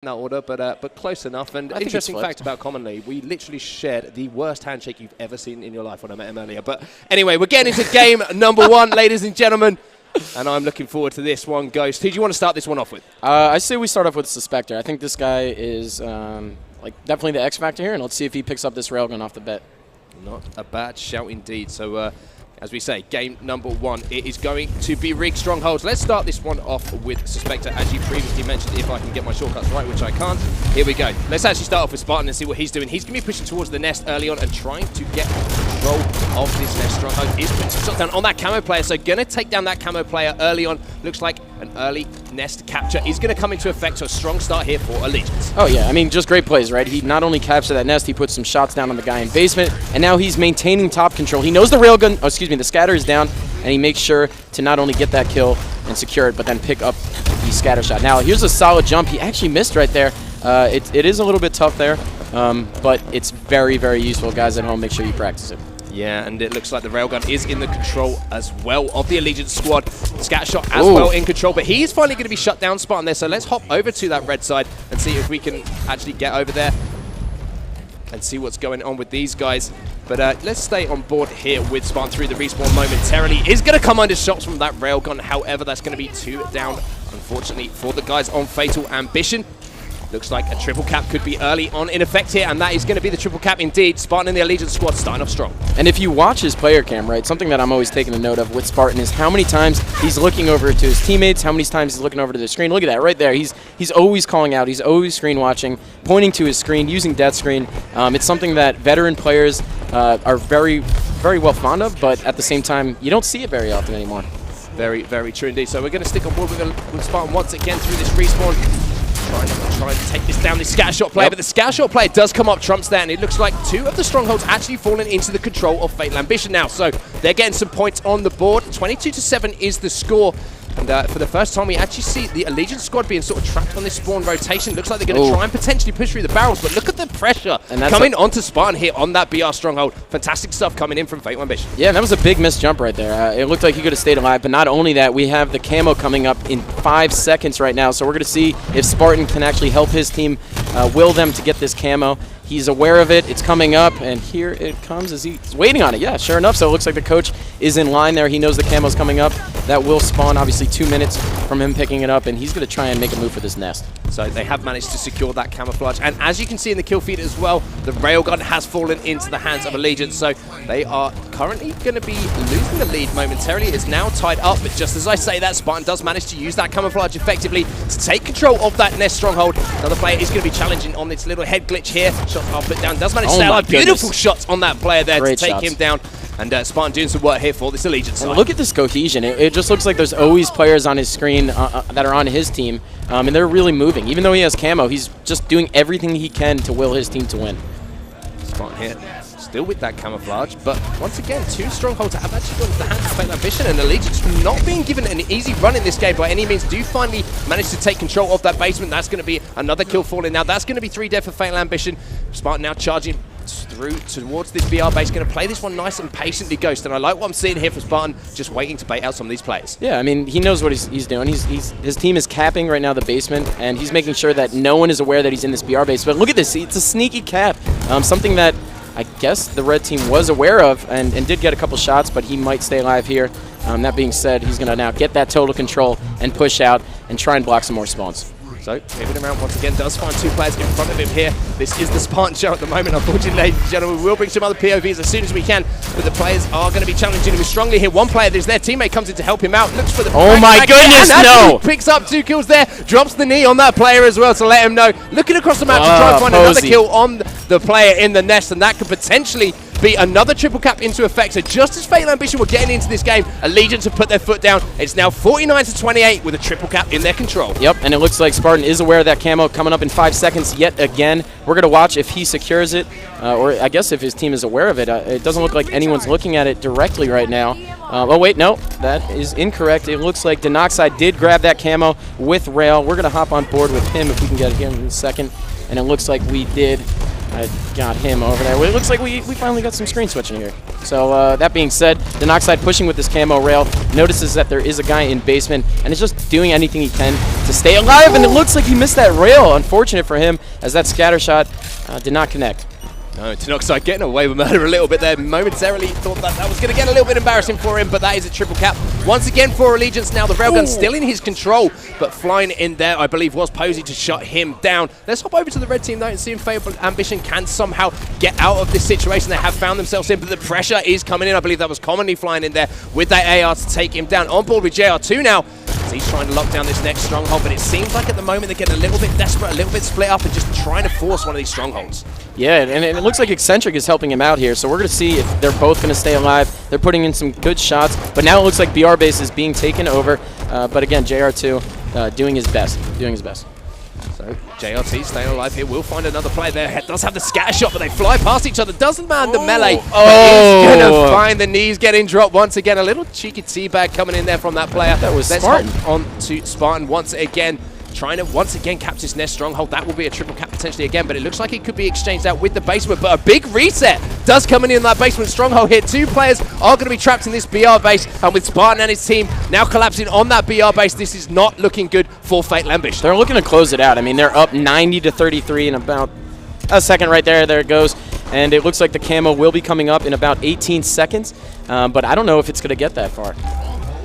that order, but close enough. And interesting fact about Commonly, we literally shared the worst handshake you've ever seen in your life when I met him earlier. But anyway, we're getting into game number 1, ladies and gentlemen. And I'm looking forward to this one. Ghost, who do you want to start this one off with? I say we start off with Suspector. I think this guy is definitely the X factor here, and let's see if he picks up this railgun off the bat. Not a bad shout indeed. So, as we say, game number 1, it is going to be Rig Strongholds. Let's start this one off with Suspector, as you previously mentioned, if I can get my shortcuts right, which I can't. Here we go. Let's actually start off with Spartan and see what he's doing. He's going to be pushing towards the nest early on and trying to get control of this nest. Stronghold is putting some shots down on that camo player, so going to take down that camo player early on. Looks like an early nest capture is going to come into effect, so a strong start here for Allegiance. Oh yeah, I mean, just great plays, right? He not only captured that nest, he put some shots down on the guy in basement, and now he's maintaining top control. He knows the railgun, the scatter is down, and he makes sure to not only get that kill and secure it, but then pick up the scatter shot. Now, here's a solid jump. He actually missed right there. It is a little bit tough there, but it's very, very useful. Guys at home, make sure you practice it. Yeah, and it looks like the railgun is in the control as well of the Allegiance squad. Scatter shot as well in control, but he is finally going to be shut down Spartan there. So let's hop over to that red side and see if we can actually get over there and see what's going on with these guys. But let's stay on board here with Spartan through the respawn momentarily. Is going to come under shots from that railgun. However, that's going to be 2 down, unfortunately, for the guys on Fatal Ambition. Looks like a triple cap could be early on in effect here, and that is going to be the triple cap indeed. Spartan and the Allegiance squad starting off strong. And if you watch his player cam, right, something that I'm always taking a note of with Spartan is how many times he's looking over to his teammates, how many times he's looking over to the screen. Look at that right there. He's always calling out. He's always screen watching, pointing to his screen, using death screen. It's something that veteran players are very, very well fond of, but at the same time, you don't see it very often anymore. Very, very true indeed. So we're going to stick on board with Spartan once again through this respawn. Trying to take this down, this scatter shot player, but the scatter shot player does come up trumps there, and it looks like 2 of the strongholds actually fallen into the control of Fatal Ambition now. So they're getting some points on the board. 22-7 is the score. And for the first time, we actually see the Allegiance squad being sort of trapped on this spawn rotation. Looks like they're going to try and potentially push through the barrels, but look at the pressure coming onto Spartan here on that BR stronghold. Fantastic stuff coming in from Fatal Ambition. Yeah, that was a big missed jump right there. It looked like he could have stayed alive, but not only that, we have the camo coming up in 5 seconds right now, so we're going to see if Spartan can actually help his team will them to get this camo. He's aware of it. It's coming up, and here it comes as he's waiting on it. Yeah, sure enough. So it looks like the coach is in line there. He knows the camo's coming up. That will spawn, obviously, 2 minutes from him picking it up, and he's going to try and make a move for this nest. So they have managed to secure that camouflage. And as you can see in the kill feed as well, the railgun has fallen into the hands of Allegiance. So they are currently going to be losing the lead momentarily. It's now tied up, but just as I say that, Spartan does manage to use that camouflage effectively to take control of that nest stronghold. Another player is going to be challenging on this little head glitch here. Shots are put down. Does manage to stay alive. Beautiful shots on that player there to take him down. And Spartan doing some work here for this Allegiance side. Look at this cohesion. It just looks like there's always players on his screen that are on his team, and they're really moving. Even though he has camo, he's just doing everything he can to will his team to win. Spartan here, still with that camouflage, but once again, 2 strongholds have actually gone to the hands of Fatal Ambition, and Allegiance not being given an easy run in this game by any means, do finally manage to take control of that basement. That's going to be another kill falling now. That's going to be 3 dead for Fatal Ambition. Spartan now charging through towards this BR base, going to play this one nice and patiently, Ghost, and I like what I'm seeing here from Spartan, just waiting to bait out some of these players. Yeah, I mean, he knows what he's doing. His team is capping right now the basement, and he's making sure that no one is aware that he's in this BR base. But look at this, it's a sneaky cap, something that I guess the red team was aware of and did get a couple shots, but he might stay alive here. That being said, he's going to now get that total control and push out and try and block some more spawns. So, moving around once again, does find 2 players in front of him here. This is the Spartan show at the moment, unfortunately, ladies and gentlemen. We will bring some other POVs as soon as we can, but the players are going to be challenging him strongly here. One player, there's their teammate, comes in to help him out, looks for the... Oh my goodness, no! Picks up 2 kills there, drops the knee on that player as well to let him know. Looking across the map to try and find another kill on the player in the nest, and that could potentially be another triple cap into effect. So just as Fatal Ambition were getting into this game, Allegiance have put their foot down. It's now 49-28 with a triple cap in their control. Yep, and it looks like Spartan is aware of that camo coming up in 5 seconds yet again. We're going to watch if he secures it, or I guess if his team is aware of it. It doesn't look like anyone's looking at it directly right now. Oh, wait, no, that is incorrect. It looks like Denoxide did grab that camo with Rail. We're going to hop on board with him if we can get him in a second. And it looks like we did. I got him over there. Well, it looks like we finally got some screen switching here. So that being said, the Noxide pushing with this camo rail, notices that there is a guy in basement, and is just doing anything he can to stay alive, and it looks like he missed that rail. Unfortunate for him, as that scatter shot did not connect. No, Noxide getting away with murder a little bit there. Momentarily thought that was going to get a little bit embarrassing for him, but that is a triple cap. Once again for Allegiance now. The railgun still in his control, but flying in there, I believe, was Posey to shut him down. Let's hop over to the red team, though, and see if Fatal Ambition can somehow get out of this situation they have found themselves in, but the pressure is coming in. I believe that was commonly flying in there with that AR to take him down. On board with JR2 now. He's trying to lock down this next stronghold, but it seems like at the moment they're getting a little bit desperate, a little bit split up, and just trying to force one of these strongholds. Yeah, and it looks like Eccentric is helping him out here, so we're going to see if they're both going to stay alive. They're putting in some good shots, but now it looks like BR base is being taken over. But again, JR2 doing his best. So JRT staying alive here, will find another player there. Does have the scatter shot, but they fly past each other. Doesn't man the melee. But he's going to find the knees getting dropped once again. A little cheeky teabag coming in there from that player. That was Spartan. On to Spartan once again. Trying to once again capture this nest stronghold. That will be a triple cap potentially again, but it looks like it could be exchanged out with the basement. But a big reset does come in that basement stronghold here. Two players are going to be trapped in this BR base, and with Spartan and his team now collapsing on that BR base, this is not looking good for Fatal Ambition. They're looking to close it out. I mean, they're up 90-33 in about a second right there. There it goes. And it looks like the camo will be coming up in about 18 seconds, but I don't know if it's going to get that far.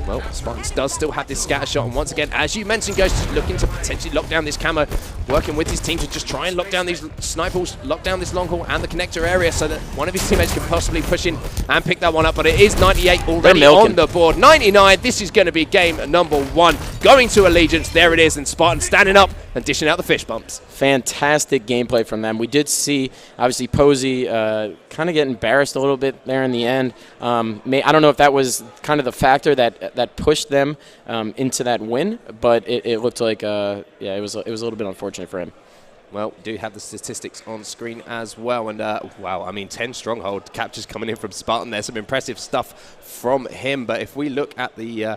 Well, Spartans does still have this scatter shot, and once again, as you mentioned, Ghost is looking to potentially lock down this camo, working with his team to just try and lock down these snipers, lock down this long haul and the connector area so that one of his teammates can possibly push in and pick that one up, but it is 98 already on the board. 99, this is going to be game number 1. Going to Allegiance, there it is, and Spartan standing up and dishing out the fish bumps. Fantastic gameplay from them. We did see, obviously, Posey kind of get embarrassed a little bit there in the end. I don't know if that was kind of the factor that pushed them into that win, but it looked like, yeah, it was a little bit unfortunate for him. Well, we do have the statistics on screen as well, and wow, I mean, 10 stronghold captures coming in from Spartan. There's some impressive stuff from him, but if we look at the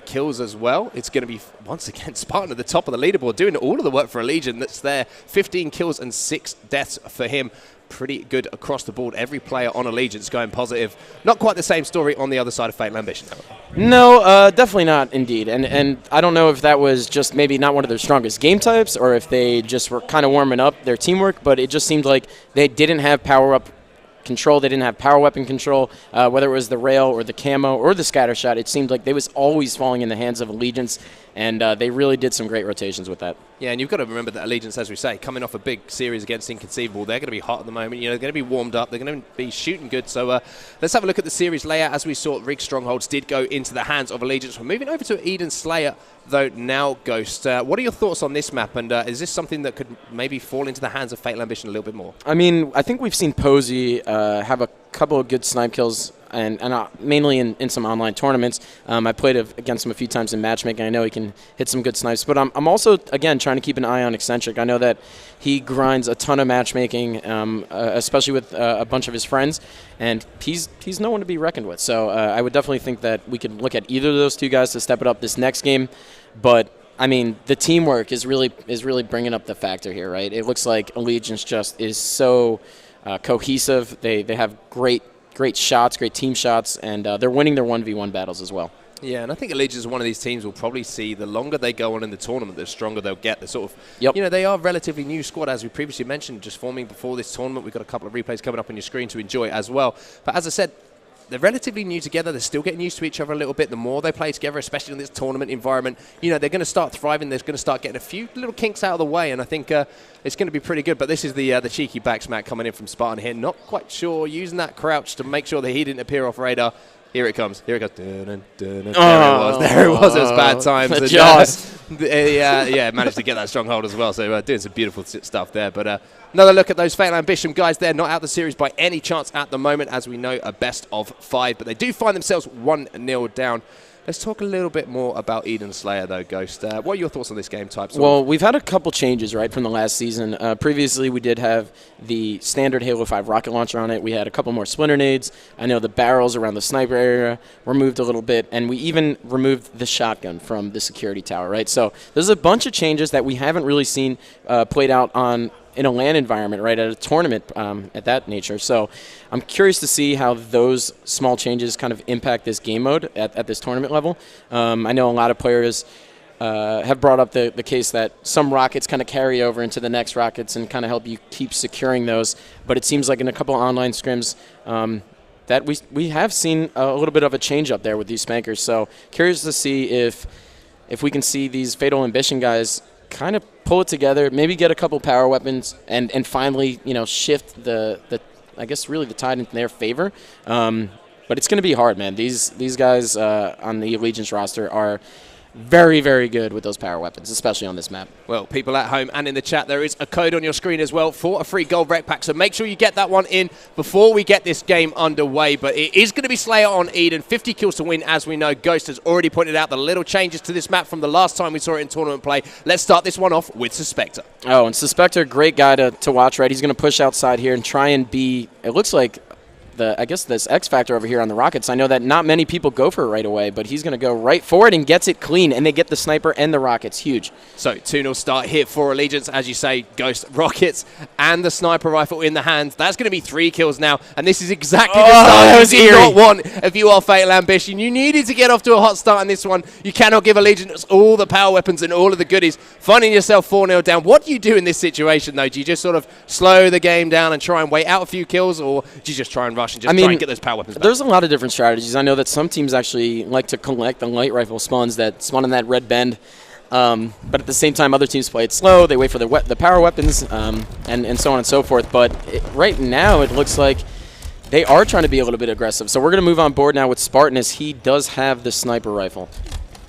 kills as well, it's going to be, once again, Spartan at the top of the leaderboard, doing all of the work for a Legion that's there. 15 kills and 6 deaths for him. Pretty good across the board. Every player on Allegiance going positive. Not quite the same story on the other side of Fatal Ambition. No, definitely not, indeed. And I don't know if that was just maybe not one of their strongest game types, or if they just were kind of warming up their teamwork, but it just seemed like they didn't have power-up control. They didn't have power weapon control, whether it was the rail or the camo or the scatter shot. It seemed like they was always falling in the hands of Allegiance, and they really did some great rotations with that. Yeah, and you've got to remember that Allegiance, as we say, coming off a big series against Inconceivable, they're going to be hot at the moment. You know, they're going to be warmed up. They're going to be shooting good. So let's have a look at the series layout. As we saw, Rig Strongholds did go into the hands of Allegiance. We're moving over to Eden Slayer, though, now, Ghost. What are your thoughts on this map, and is this something that could maybe fall into the hands of Fatal Ambition a little bit more? I mean, I think we've seen Posey have a couple of good snipe kills, and mainly in some online tournaments. I played against him a few times in matchmaking. I know he can hit some good snipes, but I'm also, again, trying to keep an eye on Eccentric. I know that he grinds a ton of matchmaking, especially with a bunch of his friends, and he's no one to be reckoned with. So I would definitely think that we could look at either of those two guys to step it up this next game, but I mean, the teamwork is really bringing up the factor here, right? It looks like Allegiance just is so cohesive. They have great shots, great team shots, and they're winning their 1v1 battles as well. Yeah, and I think Allegiance is one of these teams we'll probably see the longer they go on in the tournament, the stronger they'll get. The sort of, you know, they are a relatively new squad, as we previously mentioned, just forming before this tournament. We've got a couple of replays coming up on your screen to enjoy as well. But as I said, they're relatively new together. They're still getting used to each other a little bit. The more they play together, especially in this tournament environment, you know, they're going to start thriving. They're going to start getting a few little kinks out of the way, and I think it's going to be pretty good. But this is the cheeky back smack coming in from Spartan here. Not quite sure, using that crouch to make sure that he didn't appear off radar. Here it comes. Here it goes. There it was. There it was. It was bad times. Yeah, managed to get that stronghold as well. So doing some beautiful stuff there. But another look at those Fatal Ambition guys there. Not out the series by any chance at the moment, as we know, a best of 5. But they do find themselves 1-0 down. Let's talk a little bit more about Eden Slayer, though, Ghost. What are your thoughts on this game type? Well, we've had a couple changes, right, from the last season. Previously, we did have the standard Halo 5 rocket launcher on it. We had a couple more splinter nades. I know the barrels around the sniper area were moved a little bit, and we even removed the shotgun from the security tower, right? So there's a bunch of changes that we haven't really seen played out on in a LAN environment, right, at a tournament at that nature. So I'm curious to see how those small changes kind of impact this game mode at this tournament level. I know a lot of players have brought up the case that some rockets kind of carry over into the next rockets and kind of help you keep securing those. But it seems like in a couple of online scrims that we have seen a little bit of a change up there with these spankers. So curious to see if we can see these Fatal Ambition guys kind of pull it together, maybe get a couple power weapons, and finally, you know, shift the I guess really the tide in their favor. But it's going to be hard, man. These guys on the Allegiance roster are very, very good with those power weapons, especially on this map. Well, people at home and in the chat, there is a code on your screen as well for a free gold rec pack, so make sure you get that one in before we get this game underway. But it is going to be Slayer on Eden, 50 kills to win, as we know. Ghost has already pointed out the little changes to this map from the last time we saw it in tournament play. Let's start this one off with Suspector. Oh, and Suspector, great guy to watch, right? He's going to push outside here and try and be, it looks like, I guess this X Factor over here on the Rockets. I know that not many people go for it right away, but he's going to go right for it and gets it clean, and they get the sniper and the Rockets. Huge. So 2-0 start here for Allegiance. As you say, Ghost, Rockets, and the sniper rifle in the hands. That's going to be 3 kills now, and this is exactly the start you did not want if you are Fatal Ambition. You needed to get off to a hot start in this one. You cannot give Allegiance all the power weapons and all of the goodies. Finding yourself 4-0 down. What do you do in this situation, though? Do you just sort of slow the game down and try and wait out a few kills, or do you just try and rush and just try and get those power weapons back? There's a lot of different strategies. I know that some teams actually like to collect the light rifle spawns that spawn in that red bend. But at the same time, other teams play it slow. They wait for the power weapons and so on and so forth. But right now, it looks like they are trying to be a little bit aggressive. So we're going to move on board now with Spartan, as he does have the sniper rifle.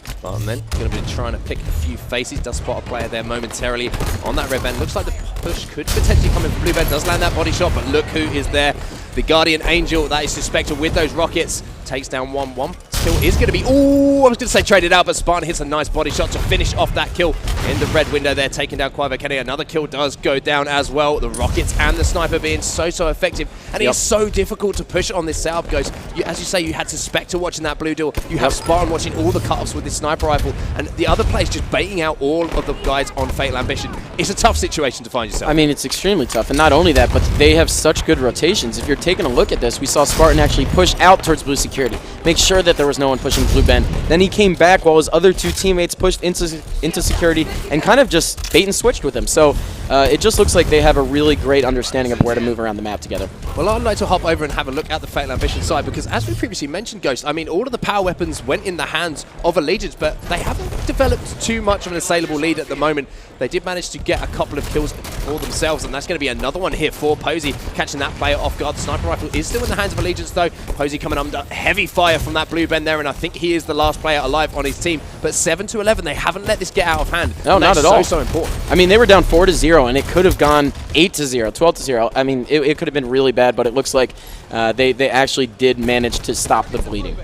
Spartan then going to be trying to pick a few faces. Does spot a player there momentarily on that red band. Looks like the push could potentially come in from blue band. Does land that body shot, but look who is there. The Guardian Angel, that is Suspector with those rockets. Takes down 1-1. Kill is going to be, ooh, I was going to say traded out, but Spartan hits a nice body shot to finish off that kill in the red window there, taking down Quavo Kenny. Another kill does go down as well. The rockets and the sniper being so effective. And it's so difficult to push on this setup, Ghost. As you say, you had Suspector watching that blue door. You have Spartan watching all the cut-offs with this sniper rifle. And the other players just baiting out all of the guys on Fatal Ambition. It's a tough situation to find yourself. I mean, it's extremely tough. And not only that, but they have such good rotations. If you're taking a look at this, we saw Spartan actually push out towards blue security. Make sure that there was no one pushing blue bend. Then he came back while his other 2 teammates pushed into security and kind of just bait and switched with him. So it just looks like they have a really great understanding of where to move around the map together. Well, I'd like to hop over and have a look at the Fatal Ambition side, because as we previously mentioned, Ghost, I mean, all of the power weapons went in the hands of Allegiance, but they haven't developed too much of an assailable lead at the moment. They did manage to get a couple of kills for themselves, and that's going to be another one here for Posey, catching that player off guard. The sniper rifle is still in the hands of Allegiance, though. Posey coming under heavy fire from that blue bend there, and I think he is the last player alive on his team. But 7-11, they haven't let this get out of hand. No, not at all. So important. I mean, they were down 4-0, and it could have gone 8-0, 12-0. I mean, it could have been really bad, but it looks like they actually did manage to stop the bleeding.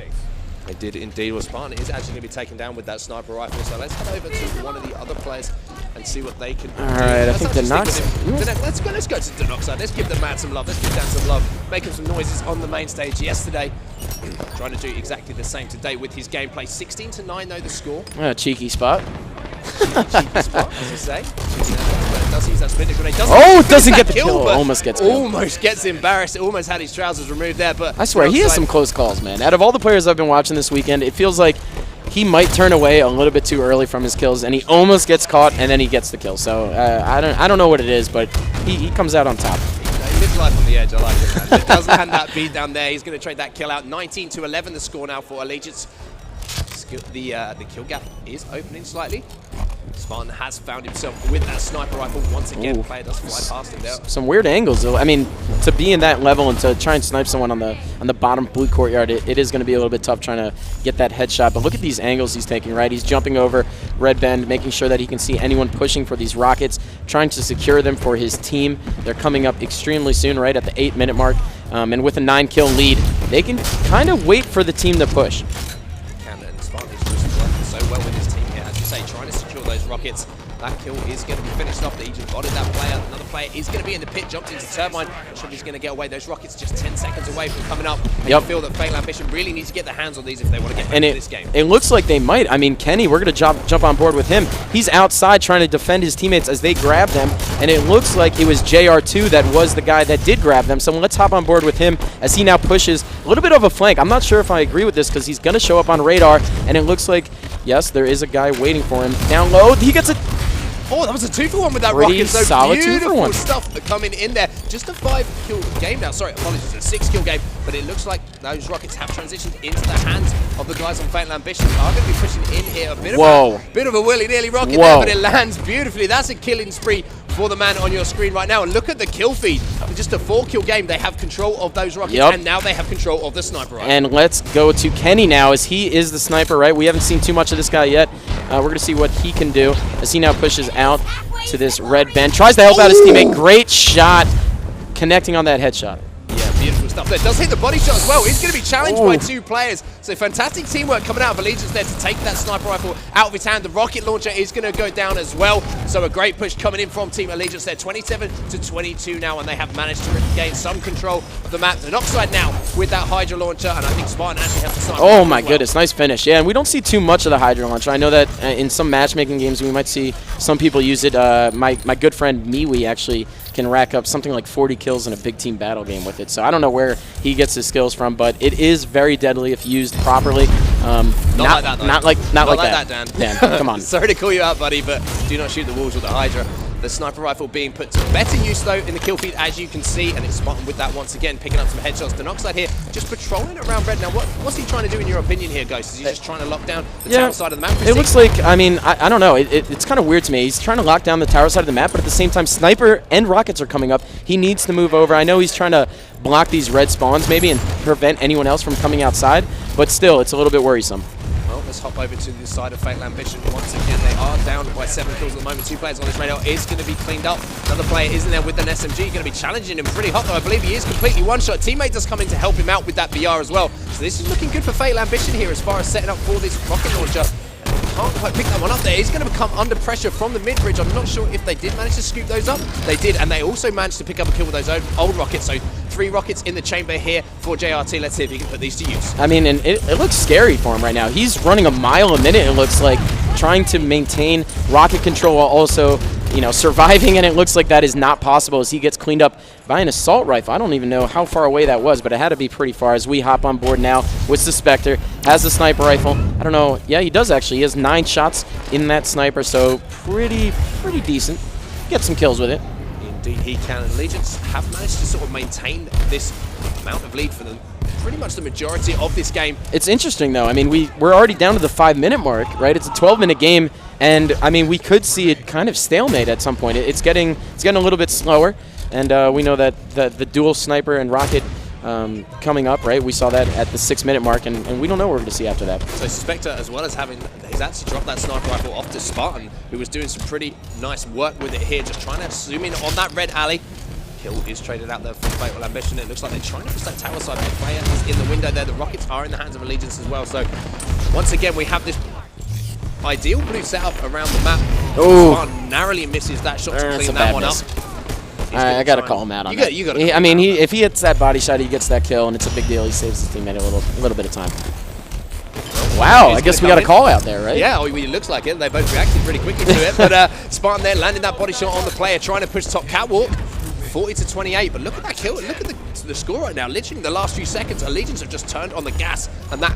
They did indeed. Well, Spartan is actually going to be taken down with that sniper rifle. So let's head over to one of the other players and see what they can do. All right, I think Denox. Let's go to Denox. Let's give the man some love. Let's give Dan some love. Making some noises on the main stage yesterday. Trying to do exactly the same today with his gameplay. 16-9 though the score. Cheeky spot. Cheeky spot, as you say. Does use that splinter grenade. Doesn't get the kill. Almost gets killed. Almost gets embarrassed. Almost had his trousers removed there, but I swear he has some close calls, man. Out of all the players I've been watching this weekend, it feels like he might turn away a little bit too early from his kills, and he almost gets caught, and then he gets the kill. So I don't know what it is, but he comes out on top. He lives life on the edge. I like it, man. He doesn't hand that beat down there. He's going to trade that kill out. 19-11 the score now for Allegiance. The kill gap is opening slightly. Spartan has found himself with that sniper rifle once again. Player does fly past him there. Some weird angles, though. I mean, to be in that level and to try and snipe someone on the bottom blue courtyard, it is going to be a little bit tough trying to get that headshot. But look at these angles he's taking, right? He's jumping over red bend, making sure that he can see anyone pushing for these rockets, trying to secure them for his team. They're coming up extremely soon, right at the 8-minute mark. And with a 9-kill lead, they can kind of wait for the team to push. And Spartan is just working so well with his team here, as you say, trying to secure those rockets. that kill is going to be finished off. They just botted that player. Another player is going to be in the pit, jumped into Turbine. Not sure if he's going to get away. Those rockets just 10 seconds away from coming up. And you feel that Fatal Ambition really needs to get their hands on these if they want to get into this game. It looks like they might. I mean, Kenny, we're going to jump on board with him. He's outside trying to defend his teammates as they grab them, and it looks like it was JR2 that was the guy that did grab them. So let's hop on board with him as he now pushes a little bit of a flank. I'm not sure if I agree with this because he's going to show up on radar, and it looks like, yes, there is a guy waiting for him. Down low, he gets a... Oh, that was a 2-for-1 with that rocket. So beautiful stuff coming in there. Just a 5-kill game now. Sorry, apologies, a 6-kill game. But it looks like those rockets have transitioned into the hands of the guys on Fatal Ambition. Are going to be pushing in here. A bit of a willy-nilly rocket there, but it lands beautifully. That's a killing spree for the man on your screen right now. And look at the kill feed. Just a 4-kill game. They have control of those rockets, and now they have control of the sniper rifle. And let's go to Kenny now, as he is the sniper, right? We haven't seen too much of this guy yet. We're going to see what he can do as he now pushes out to this red bend. Tries to help out his teammate. Great shot, connecting on that headshot. Yeah, beautiful stuff there. Does hit the body shot as well. He's going to be challenged by 2 players. So fantastic teamwork coming out of Allegiance there to take that sniper rifle out of his hand. The rocket launcher is going to go down as well. So a great push coming in from Team Allegiance there. 27-22 now, and they have managed to gain some control of the map. The Noxide now with that Hydra launcher, and I think Spartan actually has the sniper. Oh my goodness, nice finish. Yeah, and we don't see too much of the Hydra launcher. I know that in some matchmaking games we might see some people use it. My good friend Miwi actually can rack up something like 40 kills in a big team battle game with it. So I don't know where he gets his skills from, but it is very deadly if used properly. Not like that, though. Not like that, Dan. Dan, come on. Sorry to call you out, buddy, but do not shoot the walls with the Hydra. The sniper rifle being put to better use, though, in the kill feed, as you can see, and it's Spartan with that once again, picking up some headshots. The Noxide here just patrolling around red. Now, what's he trying to do, in your opinion, here, Ghost? Is he just trying to lock down the tower side of the map? It looks like, I mean, I don't know. It's kind of weird to me. He's trying to lock down the tower side of the map, but at the same time, sniper and rockets are coming up. He needs to move over. I know he's trying to block these red spawns, maybe, and prevent anyone else from coming outside, but still, it's a little bit worrisome. Well, let's hop over to the side of Fatal Ambition. Once again, they are down by 7 kills at the moment. 2 players on this radar is going to be cleaned up. Another player is in there with an SMG, going to be challenging him pretty hot, though. I believe he is completely one-shot. Teammate does come in to help him out with that BR as well. So this is looking good for Fatal Ambition here as far as setting up for this rocket launcher. Can't quite pick that one up there. He's going to become under pressure from the mid-bridge. I'm not sure if they did manage to scoop those up. They did, and they also managed to pick up a kill with those old rockets. So 3 rockets in the chamber here for JRT. Let's see if he can put these to use. I mean, and it looks scary for him right now. He's running a mile a minute, it looks like, trying to maintain rocket control while also, you know, surviving, and it looks like that is not possible as he gets cleaned up by an assault rifle. I don't even know how far away that was, but it had to be pretty far as we hop on board now with the Spectre. Has the sniper rifle. I don't know. Yeah, he does actually. He has 9 shots in that sniper, so pretty decent. Get some kills with it. Indeed he can, and Allegiance have managed to sort of maintain this amount of lead for them pretty much the majority of this game. It's interesting, though. I mean, we're already down to the 5-minute mark, right? It's a 12-minute game, and I mean, we could see it kind of stalemate at some point. It's getting a little bit slower, and we know that the dual sniper and rocket coming up, right? We saw that at the 6-minute mark, and we don't know what we're going to see after that. So Spectre, as well as he's actually dropped that sniper rifle off to Spartan, who was doing some pretty nice work with it here, just trying to zoom in on that red alley. Kill is traded out there for Fatal Ambition. It looks like they're trying to push that tower side, but the player is in the window there. The rockets are in the hands of Allegiance as well. So once again, we have this ideal blue setup around the map. Spartan narrowly misses that shot to clean that one up. All right, I got to call him out on that. You got I mean, if he hits that body shot, he gets that kill, and it's a big deal. He saves his teammate a little bit of time. Wow, I guess we got a call out there, right? Yeah, it looks like it. They both reacted pretty quickly to it. But Spartan there landing that body shot on the player, trying to push top catwalk. 40-28, but look at that kill. Look at the score right now. Literally in the last few seconds, Allegiance have just turned on the gas, and that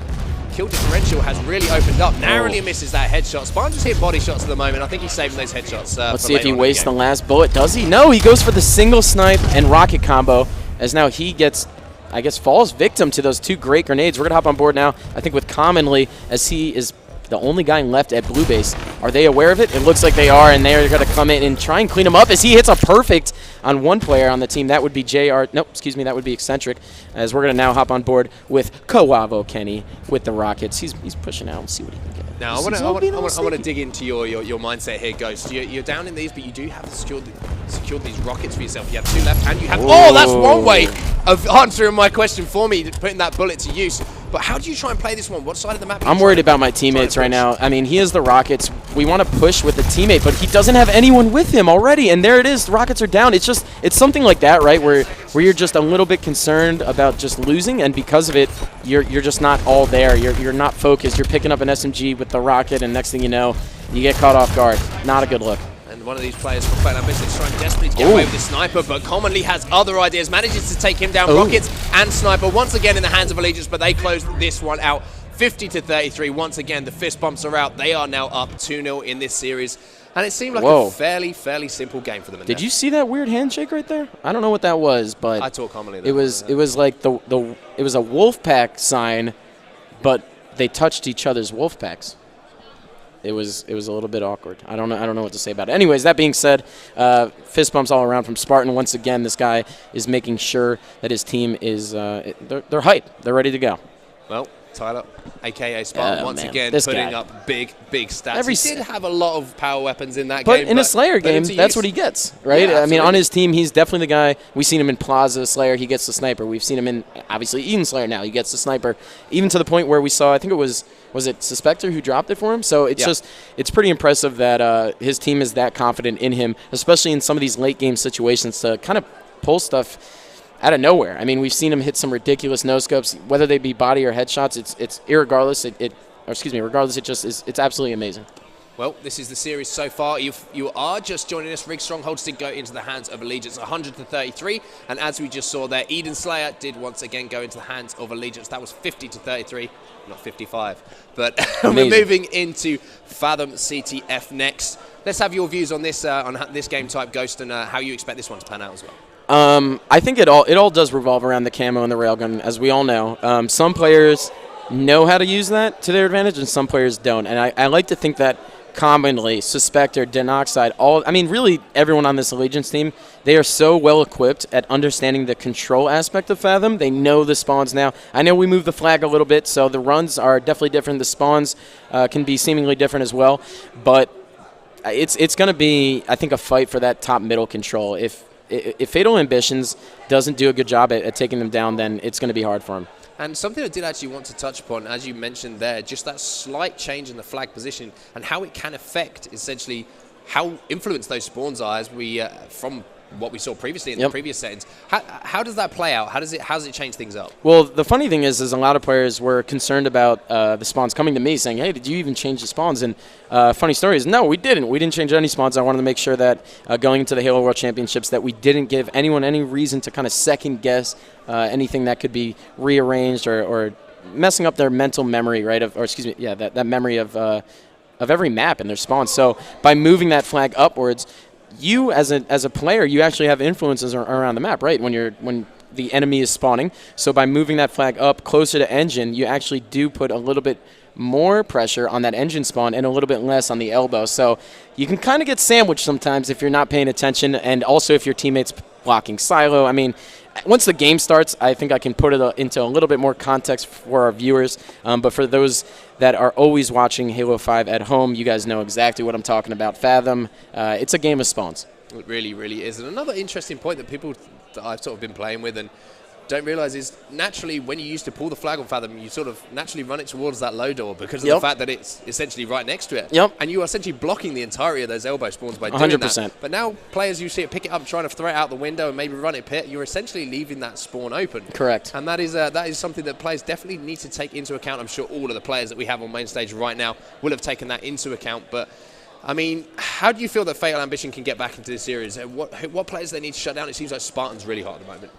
kill differential has really opened up. Narrowly misses that headshot. Spartan just hit body shots at the moment. I think he's saving those headshots. Let's see if he wastes the last bullet. Does he? No, he goes for the single snipe and rocket combo, as now he gets, I guess, falls victim to those 2 great grenades. We're going to hop on board now, I think, with Commonly, as he is the only guy left at blue base. Are they aware of it? It looks like they are, and they're going to come in and try and clean him up as he hits a perfect on one player on the team. That would be that would be Eccentric, as we're going to now hop on board with Kawavo Kenny with the Rockets. He's pushing out and see what he can get. Now, I want to dig into your mindset here, Ghost. You're down in these, but you do have secured these rockets for yourself. You have 2 left, and you have... Oh, that's one way of answering my question for me, putting that bullet to use. But how do you try and play this one? What side of the map? I'm worried about my teammates right now. I mean, he has the rockets. we want to push with a teammate, but he doesn't have anyone with him already, and there it is. The Rockets are down. It's something like that, right, where you're just a little bit concerned about just losing, and because of it, you're just not all there. You're not focused. You're picking up an SMG with the Rocket, and next thing you know, you get caught off guard. Not a good look. And one of these players from Fatal Ambition is trying desperately to get away with the Sniper, but commonly has other ideas, manages to take him down. Rockets and Sniper once again in the hands of Allegiance, but they closed this one out 50-33. Once again, the fist bumps are out. They are now up 2-0 in this series. And it seemed like a fairly simple game for them. Did you see that weird handshake right there? I don't know what that was, but I talk commonly. It was like it was a wolf pack sign, but they touched each other's wolf packs. It was a little bit awkward. I don't know what to say about it. Anyways, that being said, fist bumps all around from Spartan. Once again, this guy is making sure that his team is they're hyped. They're ready to go. Well, Tyler, a.k.a. Spartan, once again putting up big stats. He did have a lot of power weapons in that game. But in a Slayer game, that's what he gets, right? Yeah, I mean, on his team, he's definitely the guy. We've seen him in Plaza Slayer. He gets the Sniper. We've seen him in, obviously, Eden Slayer now. He gets the Sniper. Even to the point where we saw, I think it was it Suspector who dropped it for him? So it's it's pretty impressive that his team is that confident in him, especially in some of these late-game situations to kind of pull stuff out of nowhere. I mean, we've seen him hit some ridiculous no-scopes, whether they be body or headshots. It's regardless, it's absolutely amazing. Well, this is the series so far. You are just joining us. Rig Strongholds did go into the hands of Allegiance 100-33. And as we just saw there, Eden Slayer did once again go into the hands of Allegiance. That was 50-33, not 55. But we're moving into Fathom CTF next. Let's have your views on this game type, Ghost, and how you expect this one to pan out as well. I think it all does revolve around the camo and the railgun, as we all know. Some players know how to use that to their advantage, and some players don't. And I like to think that commonly, Suspector, Denoxide, really everyone on this Allegiance team, they are so well equipped at understanding the control aspect of Fathom. They know the spawns now. I know we moved the flag a little bit, so the runs are definitely different. The spawns can be seemingly different as well. But it's going to be, I think, a fight for that top middle control. If Fatal Ambitions doesn't do a good job at taking them down, then it's going to be hard for him. And something I did actually want to touch upon, as you mentioned there, just that slight change in the flag position and how it can affect essentially how influenced those spawns are, as we from what we saw previously in the previous settings. How does that play out? How does it change things up? Well, the funny thing is a lot of players were concerned about the spawns coming to me saying, hey, did you even change the spawns? And funny story is, no, we didn't. We didn't change any spawns. I wanted to make sure that going into the Halo World Championships that we didn't give anyone any reason to kind of second guess anything that could be rearranged or messing up their mental memory, right? That memory of every map and their spawns. So by moving that flag upwards, you as a player, you actually have influences around the map, right? When the enemy is spawning. So by moving that flag up closer to engine, you actually do put a little bit more pressure on that engine spawn and a little bit less on the elbow. So you can kind of get sandwiched sometimes if you're not paying attention, and also if your teammate's blocking silo. I mean, once the game starts, I think I can put it into a little bit more context for our viewers. But for those that are always watching Halo 5 at home, you guys know exactly what I'm talking about. Fathom, it's a game of spawns. It really, really is. And another interesting point that people that I've sort of been playing with and don't realize is naturally when you used to pull the flag on Fathom, you sort of naturally run it towards that low door because of the fact that it's essentially right next to it. And you are essentially blocking the entirety of those elbow spawns by doing 100%. That. But now players, you see it, pick it up, trying to throw it out the window and maybe run it pit, you're essentially leaving that spawn open. Correct. And that is something that players definitely need to take into account. I'm sure all of the players that we have on main stage right now will have taken that into account. But I mean, how do you feel that Fatal Ambition can get back into this series? What players they need to shut down? It seems like Spartan's really hot at the moment.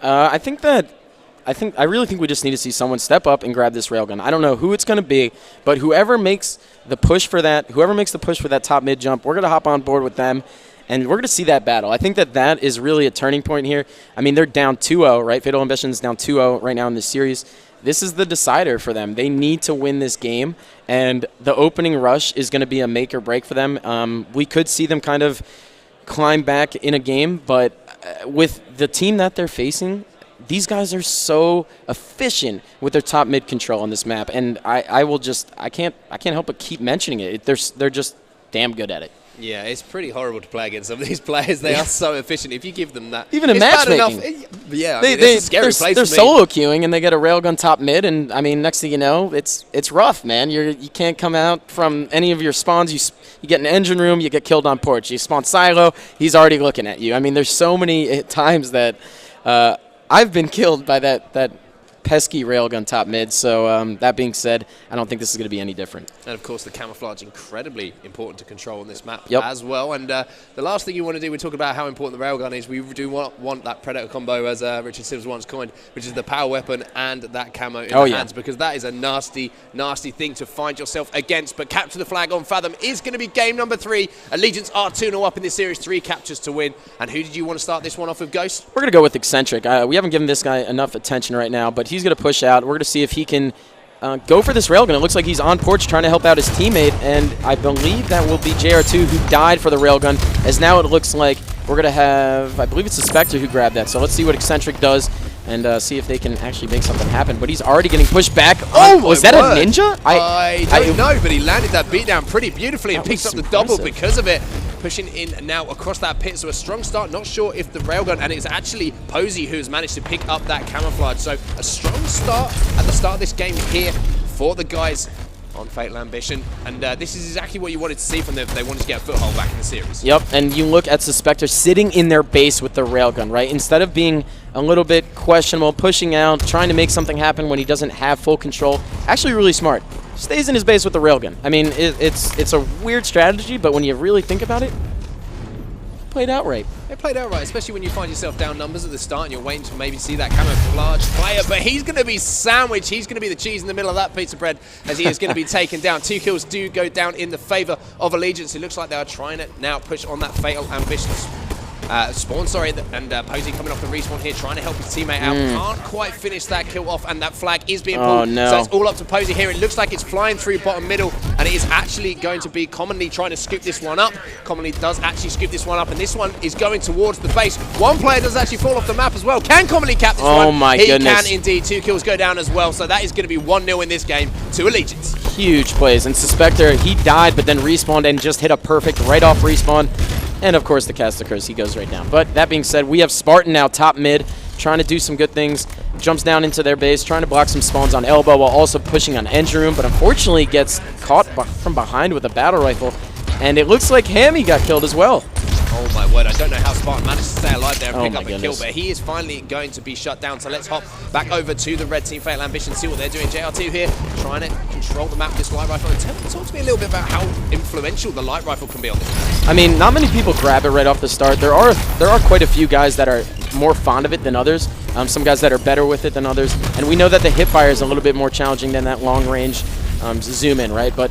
I really think we just need to see someone step up and grab this railgun. I don't know who it's going to be, but whoever makes the push for that top mid jump, we're going to hop on board with them, and we're going to see that battle. I think that is really a turning point here. I mean, they're down 2-0, right? Fatal Ambition's down 2-0 right now in this series. This is the decider for them. They need to win this game, and the opening rush is going to be a make or break for them. We could see them kind of climb back in a game, but with the team that they're facing, these guys are so efficient with their top mid control on this map, and I can't help but keep mentioning it. They're just damn good at it. Yeah, it's pretty horrible to play against some of these players. They are so efficient. If you give them that, even in matchmaking, yeah, I mean, it's a scary place. They're solo queuing and they get a railgun top mid, and I mean, next thing you know, it's rough, man. You can't come out from any of your spawns. You get an engine room, you get killed on porch. You spawn silo, he's already looking at you. I mean, there's so many times that I've been killed by that pesky railgun top mid. So that being said, I don't think this is going to be any different. And of course, the camouflage incredibly important to control on this map as well. And the last thing you want to do, we talk about how important the railgun is. We do want that Predator combo, as Richard Sims once coined, which is the power weapon and that camo in the hands, because that is a nasty, nasty thing to find yourself against. But capture the flag on Fathom is going to be game number 3. Allegiance are 2-0 up in this series, 3 captures to win. And who did you want to start this one off with, Ghost? We're going to go with Eccentric. We haven't given this guy enough attention right now, but he's going to push out. We're going to see if he can go for this railgun. It looks like he's on porch trying to help out his teammate, and I believe that will be JR2 who died for the railgun, as now it looks like we're going to have, I believe it's the Spectre who grabbed that. So let's see what Eccentric does and see if they can actually make something happen. But he's already getting pushed back. Oh, was that a ninja? I don't know, but he landed that beatdown pretty beautifully and picks up the double because of it. Pushing in now across that pit, so a strong start. Not sure if the railgun, and it's actually Posey who's managed to pick up that camouflage. So a strong start at the start of this game here for the guys on Fatal Ambition, and this is exactly what you wanted to see from them if they wanted to get a foothold back in the series. Yep, and you look at Suspector sitting in their base with the railgun, right? Instead of being a little bit questionable, pushing out, trying to make something happen when he doesn't have full control, actually really smart. Stays in his base with the railgun. I mean, it's a weird strategy, but when you really think about it, played out right. It played out right, especially when you find yourself down numbers at the start and you're waiting to maybe see that camouflage player, but he's going to be sandwiched. He's going to be the cheese in the middle of that pizza bread as he is going to be taken down. 2 kills do go down in the favor of Allegiance. It looks like they are trying to now push on that Fatal Ambition spawn, and Posey coming off the respawn here, trying to help his teammate out. Can't quite finish that kill off, and that flag is being pulled. Oh, no. So it's all up to Posey here. It looks like it's flying through bottom middle, and it is actually going to be Commonly trying to scoop this one up. Commonly does actually scoop this one up, and this one is going towards the base. One player does actually fall off the map as well. Can Commonly cap this one? Oh my goodness. He can indeed. 2 kills go down as well, so that is going to be 1-0 in this game to Allegiance. Huge plays, and Suspector, he died, but then respawned and just hit a perfect right off respawn. And of course the caster curse, he goes right down. But that being said, we have Spartan now top mid, trying to do some good things. Jumps down into their base, trying to block some spawns on elbow while also pushing on engine room, but unfortunately gets caught from behind with a battle rifle. And it looks like Hammy got killed as well. Oh my word, I don't know how Spartan managed to stay alive there and pick up a kill, goodness. but he is finally going to be shut down. So let's hop back over to the red team, Fatal Ambition, see what they're doing. JR2 here, trying to control the map with this light rifle. And talk to me a little bit about how influential the light rifle can be on this. I mean, not many people grab it right off the start. There are quite a few guys that are more fond of it than others. Some guys that are better with it than others. And we know that the hipfire is a little bit more challenging than that long range zoom in, right? But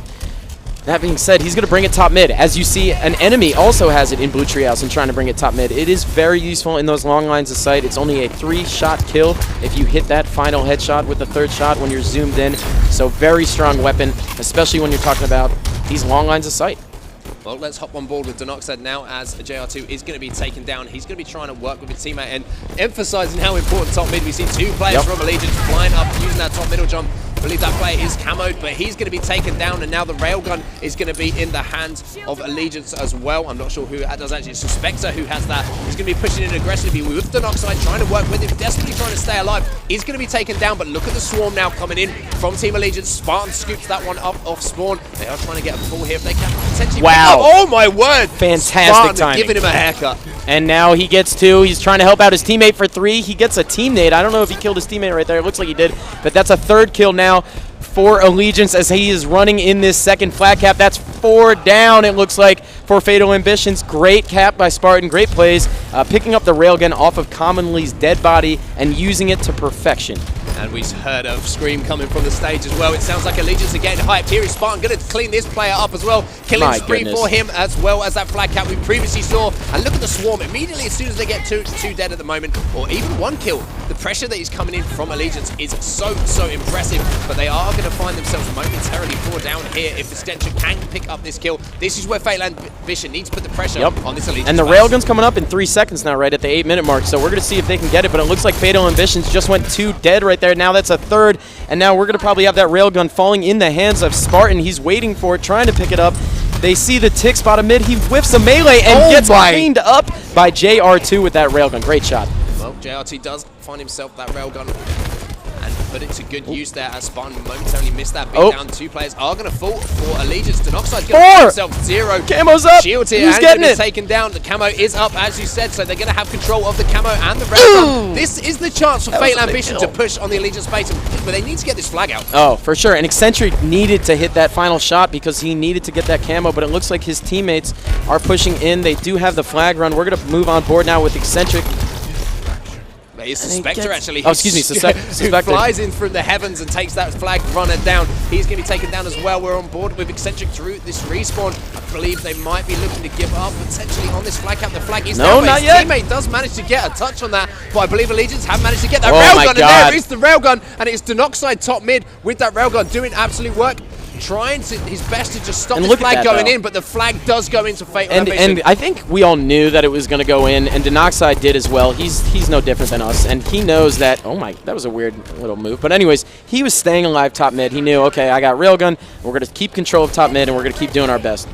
that being said, he's going to bring it top mid. As you see, an enemy also has it in Blue Treehouse and trying to bring it top mid. It is very useful in those long lines of sight. It's only a 3-shot kill if you hit that final headshot with the 3rd shot when you're zoomed in. So very strong weapon, especially when you're talking about these long lines of sight. Well, let's hop on board with Denoxed now as JR2 is going to be taken down. He's going to be trying to work with his teammate and emphasizing how important top mid. We see 2 players from Allegiance flying up, using that top middle jump. I believe that player is camoed, but he's going to be taken down, and now the railgun is going to be in the hands of Allegiance as well. I'm not sure who that does actually. It's Suspector who has that. He's going to be pushing in aggressively with Denoxide, trying to work with him, desperately trying to stay alive. He's going to be taken down, but look at the swarm now coming in from Team Allegiance. Spartan scoops that one up off spawn. They are trying to get a pull here if they can potentially. Wow. Oh my word. Fantastic Spartan timing. giving him a haircut. And now he gets 2. He's trying to help out his teammate for 3. He gets a team nade. I don't know if he killed his teammate right there. It looks like he did, but that's a 3rd kill now for Allegiance as he is running in this 2nd flat cap. That's 4 down, it looks like, for Fatal Ambitions. Great cap by Spartan, great plays. Picking up the railgun off of Commonly's dead body and using it to perfection. And we heard a scream coming from the stage as well. It sounds like Allegiance are getting hyped. Here is Spartan going to clean this player up as well. Killing spree for him as well as that flag cap we previously saw. And look at the swarm. Immediately as soon as they get two dead at the moment, or even 1 kill, the pressure that is coming in from Allegiance is so impressive. But they are going to find themselves momentarily 4 down here if the Stencher can pick up this kill. This is where Fatal Ambition needs to put the pressure on this Allegiance. And the railgun's coming up in 3 seconds now, right at the 8-minute mark. So we're going to see if they can get it. But it looks like Fatal Ambitions just went 2 dead right there. Now that's a 3rd. And now we're going to probably have that railgun falling in the hands of Spartan. He's waiting for it, trying to pick it up. They see the tick spot of mid. He whiffs a melee and gets cleaned up by JR2 with that railgun. Great shot. Well, JRT does find himself that railgun and put it to good use there as Spartan momentarily missed that beat down. 2 players are going to fall for Allegiance. Denoxide's going to find himself 0. Camo's up. Shield here. Who's getting it? Taken down. The camo is up, as you said, so they're going to have control of the camo and the railgun. This is the chance for Fatal Ambition to push on the Allegiance base, but they need to get this flag out. Oh, for sure. And Eccentric needed to hit that final shot because he needed to get that camo, but it looks like his teammates are pushing in. They do have the flag run. We're going to move on board now with Eccentric. It's Suspector, actually. Oh, excuse me, Suspector. Who flies in from the heavens and takes that flag runner down. He's going to be taken down as well. We're on board with Eccentric through this respawn. I believe they might be looking to give up potentially on this flag cap. The flag is down, but his teammate does manage to get a touch on that. But I believe Allegiance have managed to get that railgun, and there is the railgun, and it's Denoxide top mid with that railgun doing absolute work. Trying his best to just stop the flag going in, but the flag does go into Fatal Ambition. And I think we all knew that it was going to go in, and Denoxide did as well. He's no different than us, and he knows that. Oh my, that was a weird little move. But anyways, he was staying alive top mid. He knew, okay, I got railgun. We're going to keep control of top mid, and we're going to keep doing our best.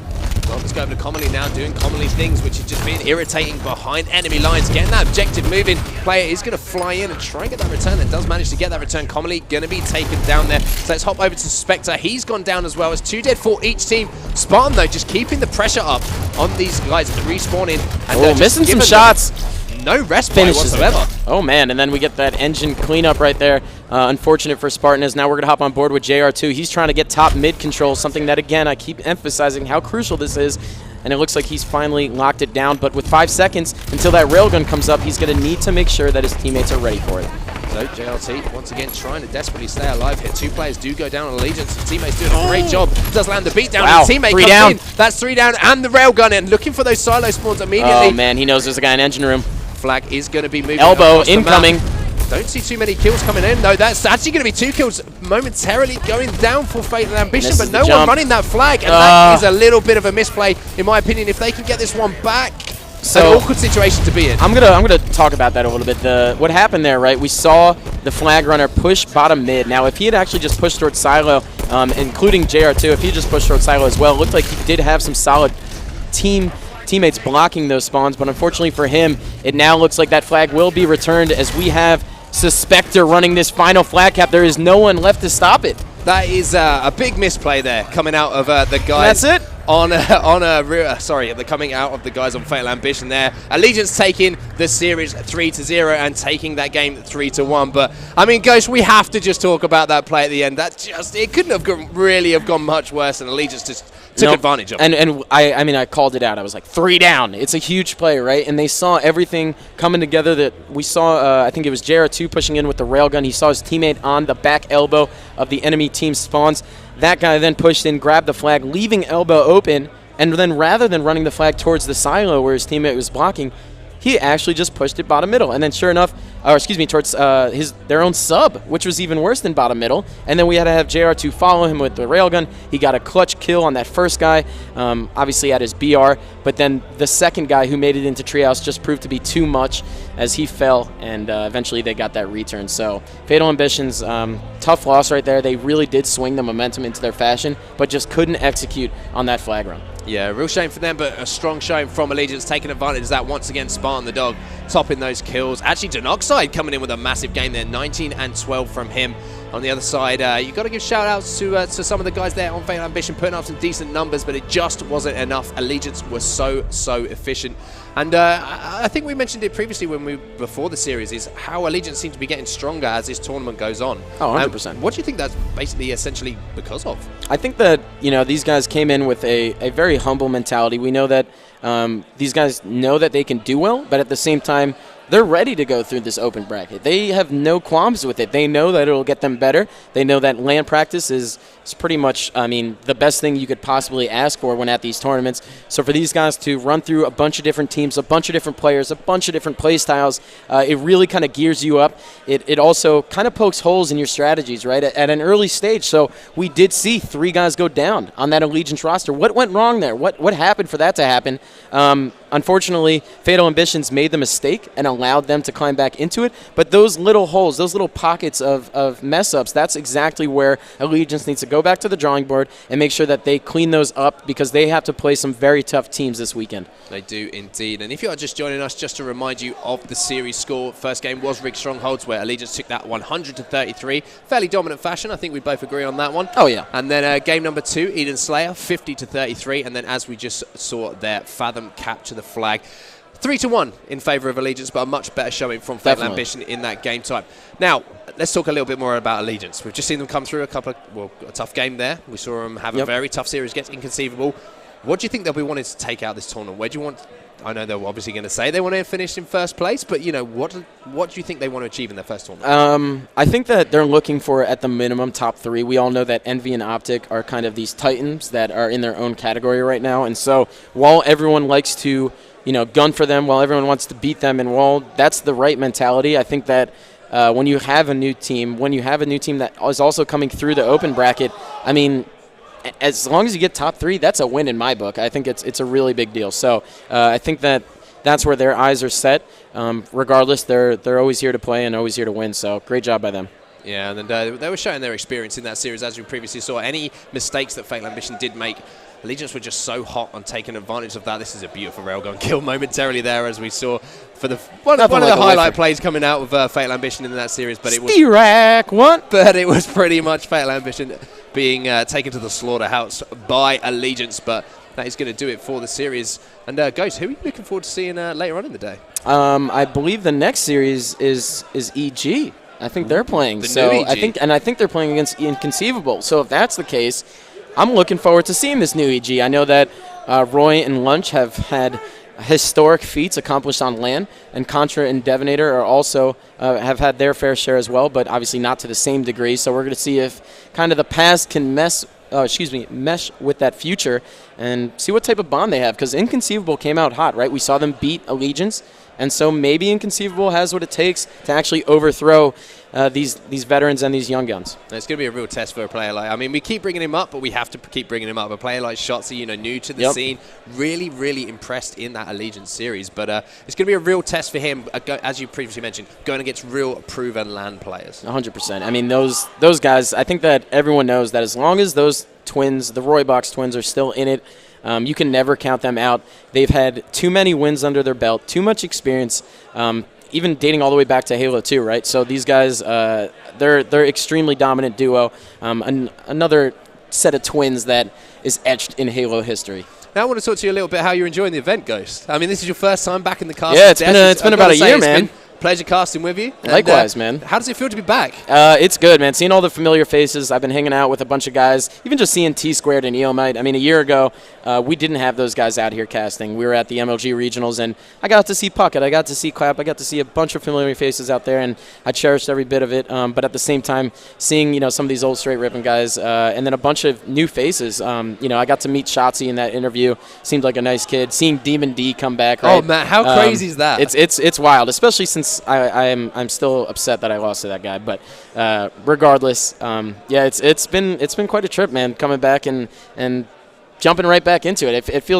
Well, let's go over to Commonly now, doing Commonly things, which is just being irritating behind enemy lines, getting that objective moving. Player is going to fly in and try and get that return, and does manage to get that return. Commonly going to be taken down there. So let's hop over to Spectre. He's gone down as well. As 2 dead for each team. Spartan, though, just keeping the pressure up on these guys respawning. And missing some shots. No respite whatsoever. Oh, man, and then we get that engine cleanup right there. Unfortunate for Spartan, as now we're going to hop on board with JR2. He's trying to get top mid control, something that, again, I keep emphasizing how crucial this is. And it looks like he's finally locked it down. But with 5 seconds until that railgun comes up, he's going to need to make sure that his teammates are ready for it. So JLT, once again, trying to desperately stay alive here. 2 players do go down on Allegiance. The teammate's doing a great job. Does land the beat down. Wow, the teammate comes down. in. That's 3 down, and the railgun in. Looking for those silo spawns immediately. Oh, man, he knows there's a guy in engine room. Flag is going to be moving. Elbow incoming. Don't see too many kills coming in. No, that's actually going to be 2 kills momentarily going down for Fatal Ambition, but no one running that flag, and that is a little bit of a misplay, in my opinion. If they can get this one back, an awkward situation to be in. I'm gonna talk about that a little bit. What happened there, right? We saw the flag runner push bottom mid. Now, if he had actually just pushed towards silo, including JR2, if he just pushed towards silo as well, it looked like he did have some solid teammates blocking those spawns, but unfortunately for him, it now looks like that flag will be returned as we have Suspector running this final flag cap. There is no one left to stop it. That is a big misplay there coming out of the guys. That's it. Coming out of the guys on Fatal Ambition there. Allegiance taking the series 3-0 and taking that game 3-1. But I mean, Ghost, we have to just talk about that play at the end. It couldn't have really gone much worse, and Allegiance just took advantage of it. And I mean, I called it out. I was like, 3 down. It's a huge play, right? And they saw everything coming together. That we saw. I think it was JR2 pushing in with the railgun. He saw his teammate on the back elbow of the enemy team spawns. That guy then pushed in, grabbed the flag, leaving elbow open, and then rather than running the flag towards the silo where his teammate was blocking, he actually just pushed it bottom middle. And then sure enough, towards their own sub, which was even worse than bottom middle. And then we had to have JR2 follow him with the railgun. He got a clutch kill on that first guy, obviously at his BR. But then the second guy who made it into Treehouse just proved to be too much as he fell, and eventually they got that return. So Fatal Ambitions, tough loss right there. They really did swing the momentum into their fashion, but just couldn't execute on that flag run. Yeah, real shame for them, but a strong showing from Allegiance, taking advantage of that once again. Spartan the dog topping those kills. Actually, Denoxide coming in with a massive game there, 19 and 12 from him. On the other side, you've got to give shout-outs to some of the guys there on Fatal Ambition, putting up some decent numbers, but it just wasn't enough. Allegiance was so efficient. And I think we mentioned it previously before the series, is how Allegiance seems to be getting stronger as this tournament goes on. Oh, 100%. What do you think that's basically essentially because of? I think that, these guys came in with a very humble mentality. We know that these guys know that they can do well, but at the same time, they're ready to go through this open bracket. They have no qualms with it. They know that it'll get them better. They know that LAN practice is pretty much, the best thing you could possibly ask for when at these tournaments. So for these guys to run through a bunch of different teams, a bunch of different players, a bunch of different play styles, it really kind of gears you up. It also kind of pokes holes in your strategies, right, at an early stage. So we did see 3 guys go down on that Allegiance roster. What went wrong there? What happened for that to happen? unfortunately, Fatal Ambitions made the mistake and allowed them to climb back into it. But those little holes, those little pockets of mess-ups, that's exactly where Allegiance needs to go back to the drawing board and make sure that they clean those up, because they have to play some very tough teams this weekend. They do indeed. And if you are just joining us, just to remind you of the series score. First game was Rig Strongholds, where Allegiance took that 100-33. Fairly dominant fashion. I think we both agree on that one. Oh, yeah. And then game number 2, Eden Slayer, 50-33. And then as we just saw there, Fathom capture the flag. 3-1 in favour of Allegiance, but a much better showing from Fatal Ambition in that game type. Now, let's talk a little bit more about Allegiance. We've just seen them come through a tough game there. We saw them have a very tough series against Inconceivable. What do you think they'll be wanting to take out this tournament? Where do you want? I know they're obviously going to say they want to finish in first place, but you know, what do you think they want to achieve in their first tournament? I think that they're looking for, at the minimum, top 3. We all know that Envy and Optic are kind of these titans that are in their own category right now, and so while everyone likes to, gun for them, while everyone wants to beat them, and while that's the right mentality, I think that when you have a new team that is also coming through the open bracket, I mean, as long as you get top 3, that's a win in my book. I think it's a really big deal. So I think that's where their eyes are set. Regardless, they're always here to play and always here to win. So great job by them. Yeah, and they were showing their experience in that series, as we previously saw. Any mistakes that Fatal Ambition did make, Allegiance were just so hot on taking advantage of that. This is a beautiful railgun kill momentarily there, as we saw for one of the highlight plays coming out of Fatal Ambition in that series. But it was pretty much Fatal Ambition being taken to the slaughterhouse by Allegiance. But that is going to do it for the series. And Ghost, who are you looking forward to seeing later on in the day? I believe the next series is EG. I think they're playing. I think they're playing against Inconceivable. So if that's the case, I'm looking forward to seeing this new EG. I know that Roy and Lunch have had historic feats accomplished on LAN, and Contra and Devonator are also have had their fair share as well, but obviously not to the same degree. So we're going to see if kind of the past can mesh with that future and see what type of bond they have, because Inconceivable came out hot, right? We saw them beat Allegiance, and so maybe Inconceivable has what it takes to actually overthrow these veterans and these young guns. It's going to be a real test for a player like, I mean, we keep bringing him up, but we have to keep bringing him up. A player like Shotzi, new to the scene, really, really impressed in that Allegiance series. But it's going to be a real test for him, as you previously mentioned, going against real proven LAN players. 100%. I mean, those guys, I think that everyone knows that as long as those twins, the Roybox twins, are still in it, you can never count them out. They've had too many wins under their belt, too much experience, even dating all the way back to Halo 2, right? So these guys, they're extremely dominant duo. Another set of twins that is etched in Halo history. Now I want to talk to you a little bit how you're enjoying the event, Ghost. I mean, this is your first time back in the cast. Yeah, it's been about a year, man. Pleasure casting with you. Likewise, man. How does it feel to be back? It's good, man. Seeing all the familiar faces. I've been hanging out with a bunch of guys, even just seeing T-Squared and Eomite. I mean, a year ago, we didn't have those guys out here casting. We were at the MLG Regionals, and I got to see Puckett. I got to see Clap. I got to see a bunch of familiar faces out there, and I cherished every bit of it. But at the same time, seeing, some of these old straight ripping guys, and then a bunch of new faces. I got to meet Shotzi in that interview. Seemed like a nice kid. Seeing Demon D come back, right? Oh, man, how crazy is that? It's wild, especially since I'm still upset that I lost to that guy, but regardless, it's been quite a trip, man. Coming back and jumping right back into it. It feels